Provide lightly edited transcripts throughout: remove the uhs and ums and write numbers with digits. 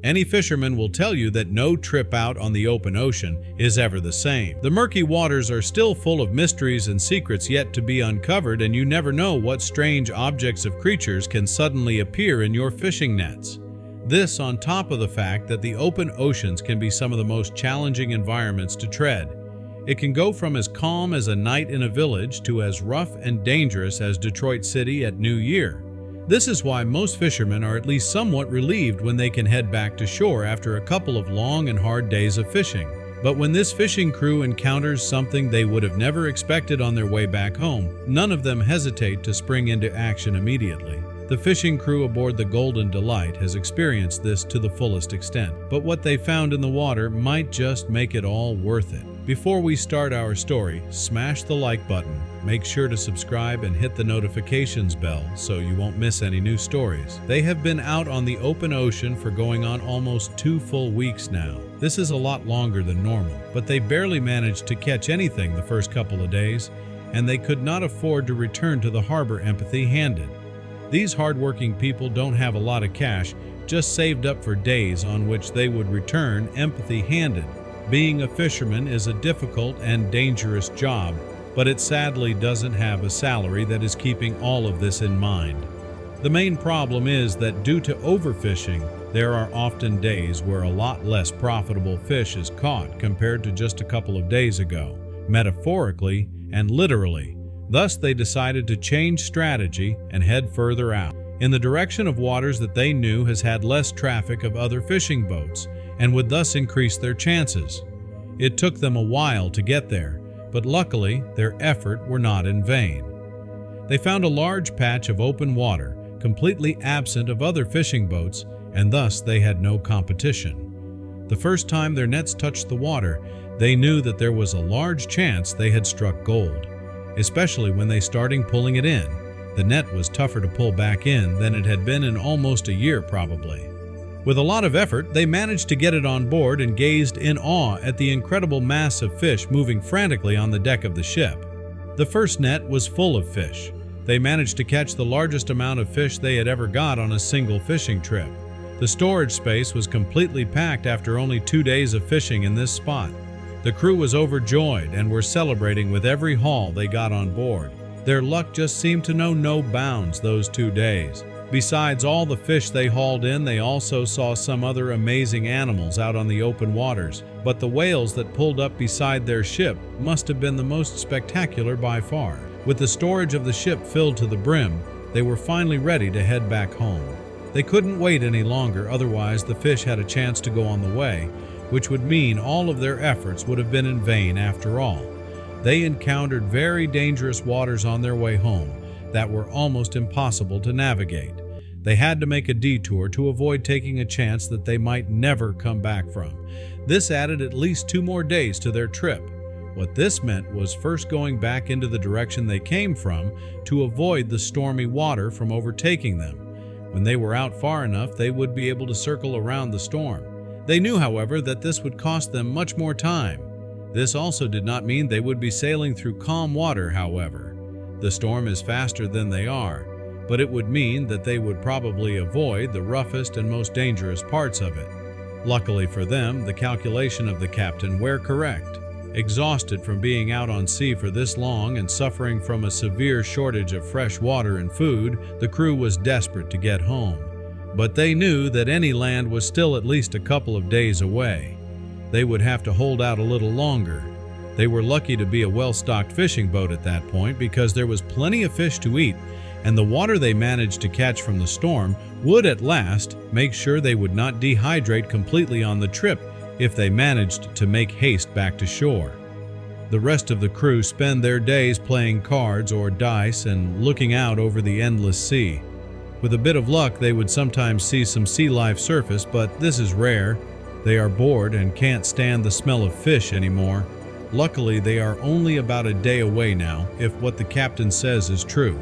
Any fisherman will tell you that no trip out on the open ocean is ever the same. The murky waters are still full of mysteries and secrets yet to be uncovered, and you never know what strange objects of creatures can suddenly appear in your fishing nets. This on top of the fact that the open oceans can be some of the most challenging environments to tread. It can go from as calm as a night in a village to as rough and dangerous as Detroit City at New Year. This is why most fishermen are at least somewhat relieved when they can head back to shore after a couple of long and hard days of fishing. But when this fishing crew encounters something they would have never expected on their way back home, none of them hesitate to spring into action immediately. The fishing crew aboard the Golden Delight has experienced this to the fullest extent, but what they found in the water might just make it all worth it. Before we start our story, smash the like button, make sure to subscribe and hit the notifications bell so you won't miss any new stories. They have been out on the open ocean for going on almost 2 full weeks now. This is a lot longer than normal, but they barely managed to catch anything the first couple of days, and they could not afford to return to the harbor empty-handed. These hardworking people don't have a lot of cash, just saved up for days on which they would return empty-handed. Being a fisherman is a difficult and dangerous job, but it sadly doesn't have a salary that is keeping all of this in mind. The main problem is that due to overfishing, there are often days where a lot less profitable fish is caught compared to just a couple of days ago, metaphorically and literally. Thus, they decided to change strategy and head further out, in the direction of waters that they knew has had less traffic of other fishing boats, and would thus increase their chances. It took them a while to get there, but luckily their effort were not in vain. They found a large patch of open water, completely absent of other fishing boats, and thus they had no competition. The first time their nets touched the water, they knew that there was a large chance they had struck gold, especially when they started pulling it in. The net was tougher to pull back in than it had been in almost a year probably. With a lot of effort, they managed to get it on board and gazed in awe at the incredible mass of fish moving frantically on the deck of the ship. The first net was full of fish. They managed to catch the largest amount of fish they had ever got on a single fishing trip. The storage space was completely packed after only 2 days of fishing in this spot. The crew was overjoyed and were celebrating with every haul they got on board. Their luck just seemed to know no bounds those 2 days. Besides all the fish they hauled in, they also saw some other amazing animals out on the open waters, but the whales that pulled up beside their ship must have been the most spectacular by far. With the storage of the ship filled to the brim, they were finally ready to head back home. They couldn't wait any longer, otherwise the fish had a chance to go on the way, which would mean all of their efforts would have been in vain after all. They encountered very dangerous waters on their way home that were almost impossible to navigate. They had to make a detour to avoid taking a chance that they might never come back from. This added at least 2 more days to their trip. What this meant was first going back into the direction they came from to avoid the stormy water from overtaking them. When they were out far enough, they would be able to circle around the storm. They knew, however, that this would cost them much more time. This also did not mean they would be sailing through calm water, however. The storm is faster than they are, but it would mean that they would probably avoid the roughest and most dangerous parts of it. Luckily for them, the calculation of the captain were correct. Exhausted from being out on sea for this long and suffering from a severe shortage of fresh water and food, the crew was desperate to get home. But they knew that any land was still at least a couple of days away. They would have to hold out a little longer. They were lucky to be a well-stocked fishing boat at that point because there was plenty of fish to eat, and the water they managed to catch from the storm would at last make sure they would not dehydrate completely on the trip if they managed to make haste back to shore. The rest of the crew spend their days playing cards or dice and looking out over the endless sea. With a bit of luck, they would sometimes see some sea life surface, but this is rare. They are bored and can't stand the smell of fish anymore. Luckily, they are only about a day away now, if what the captain says is true.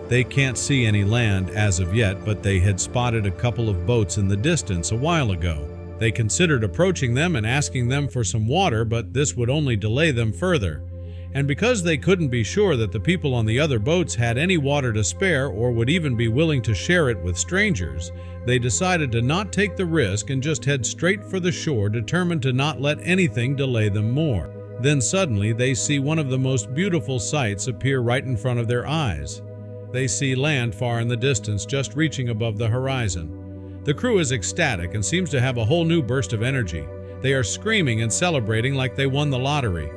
They can't see any land as of yet, but they had spotted a couple of boats in the distance a while ago. They considered approaching them and asking them for some water, but this would only delay them further. And because they couldn't be sure that the people on the other boats had any water to spare or would even be willing to share it with strangers, they decided to not take the risk and just head straight for the shore, determined to not let anything delay them more. Then suddenly they see one of the most beautiful sights appear right in front of their eyes. They see land far in the distance, just reaching above the horizon. The crew is ecstatic and seems to have a whole new burst of energy. They are screaming and celebrating like they won the lottery.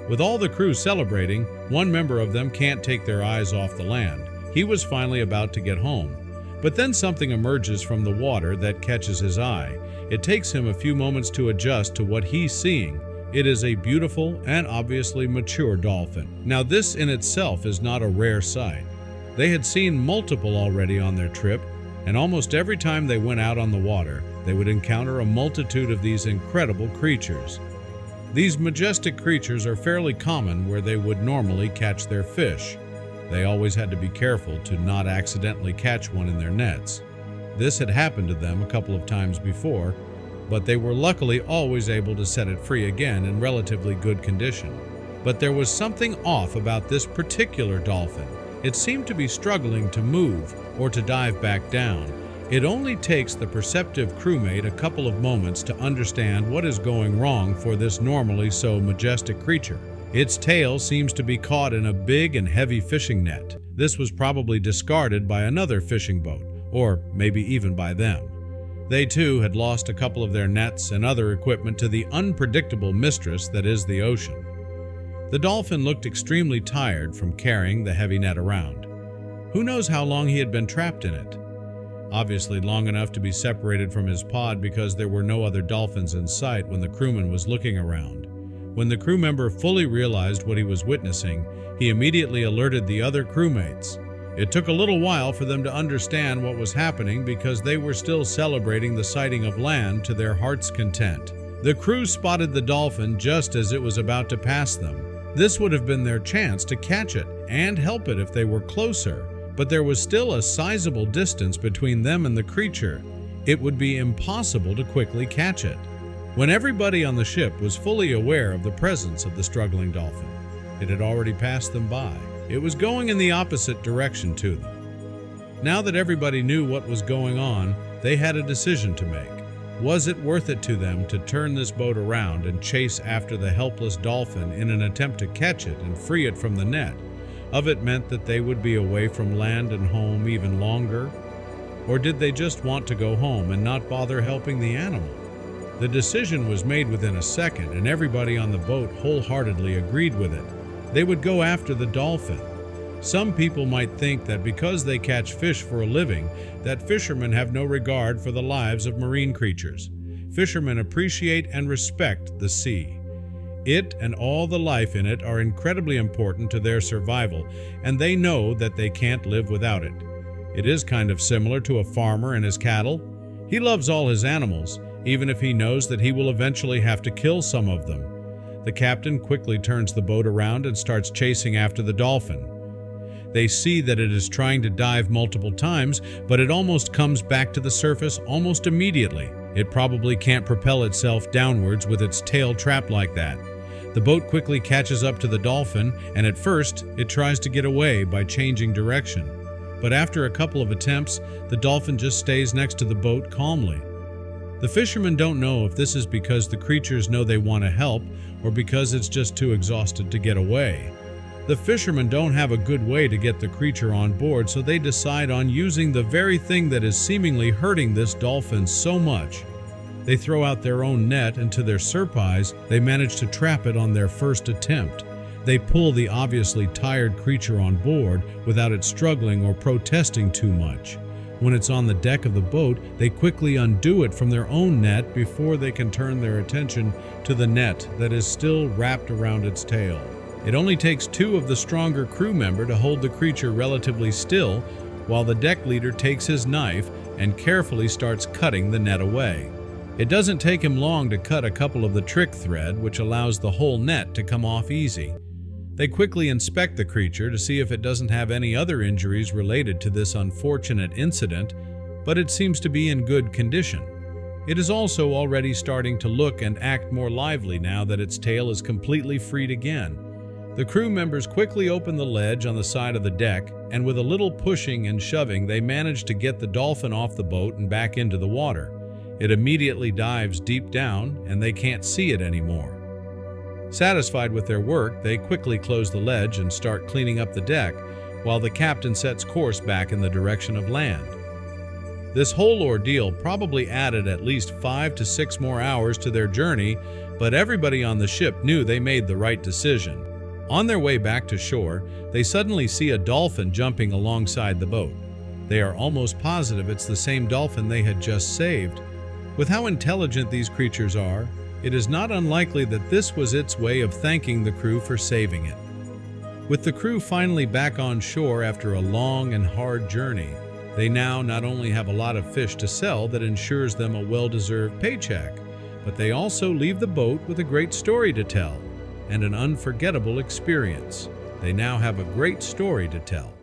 With all the crew celebrating, one member of them can't take their eyes off the land. He was finally about to get home. But then something emerges from the water that catches his eye. It takes him a few moments to adjust to what he's seeing. It is a beautiful and obviously mature dolphin. Now this in itself is not a rare sight. They had seen multiple already on their trip, and almost every time they went out on the water, they would encounter a multitude of these incredible creatures. These majestic creatures are fairly common where they would normally catch their fish. They always had to be careful to not accidentally catch one in their nets. This had happened to them a couple of times before, but they were luckily always able to set it free again in relatively good condition. But there was something off about this particular dolphin. It seemed to be struggling to move or to dive back down. It only takes the perceptive crewmate a couple of moments to understand what is going wrong for this normally so majestic creature. Its tail seems to be caught in a big and heavy fishing net. This was probably discarded by another fishing boat, or maybe even by them. They too had lost a couple of their nets and other equipment to the unpredictable mistress that is the ocean. The dolphin looked extremely tired from carrying the heavy net around. Who knows how long he had been trapped in it? Obviously long enough to be separated from his pod, because there were no other dolphins in sight when the crewman was looking around. When the crew member fully realized what he was witnessing, he immediately alerted the other crewmates. It took a little while for them to understand what was happening, because they were still celebrating the sighting of land to their heart's content. The crew spotted the dolphin just as it was about to pass them. This would have been their chance to catch it and help it if they were closer, but there was still a sizable distance between them and the creature. It would be impossible to quickly catch it. When everybody on the ship was fully aware of the presence of the struggling dolphin, it had already passed them by. It was going in the opposite direction to them. Now that everybody knew what was going on, they had a decision to make. Was it worth it to them to turn this boat around and chase after the helpless dolphin in an attempt to catch it and free it from the net? Of it meant that they would be away from land and home even longer? Or did they just want to go home and not bother helping the animal? The decision was made within a second, and everybody on the boat wholeheartedly agreed with it. They would go after the dolphin. Some people might think that because they catch fish for a living, that fishermen have no regard for the lives of marine creatures. Fishermen appreciate and respect the sea. It and all the life in it are incredibly important to their survival, and they know that they can't live without it. It is kind of similar to a farmer and his cattle. He loves all his animals, even if he knows that he will eventually have to kill some of them. The captain quickly turns the boat around and starts chasing after the dolphin. They see that it is trying to dive multiple times, but it almost comes back to the surface almost immediately. It probably can't propel itself downwards with its tail trapped like that. The boat quickly catches up to the dolphin, and at first, it tries to get away by changing direction. But after a couple of attempts, the dolphin just stays next to the boat calmly. The fishermen don't know if this is because the creatures know they want to help, or because it's just too exhausted to get away. The fishermen don't have a good way to get the creature on board, so they decide on using the very thing that is seemingly hurting this dolphin so much. They throw out their own net, and to their surprise, they manage to trap it on their first attempt. They pull the obviously tired creature on board without it struggling or protesting too much. When it's on the deck of the boat, they quickly undo it from their own net before they can turn their attention to the net that is still wrapped around its tail. It only takes two of the stronger crew member to hold the creature relatively still, while the deck leader takes his knife and carefully starts cutting the net away. It doesn't take him long to cut a couple of the trick thread, which allows the whole net to come off easy. They quickly inspect the creature to see if it doesn't have any other injuries related to this unfortunate incident, but it seems to be in good condition. It is also already starting to look and act more lively now that its tail is completely freed again. The crew members quickly open the ledge on the side of the deck, and with a little pushing and shoving, they manage to get the dolphin off the boat and back into the water. It immediately dives deep down, and they can't see it anymore. Satisfied with their work, they quickly close the ledge and start cleaning up the deck, while the captain sets course back in the direction of land. This whole ordeal probably added at least 5 to 6 more hours to their journey, but everybody on the ship knew they made the right decision. On their way back to shore, they suddenly see a dolphin jumping alongside the boat. They are almost positive it's the same dolphin they had just saved. With how intelligent these creatures are, it is not unlikely that this was its way of thanking the crew for saving it. With the crew finally back on shore after a long and hard journey, they now not only have a lot of fish to sell that ensures them a well-deserved paycheck, but they also leave the boat with a great story to tell and an unforgettable experience. They now have a great story to tell.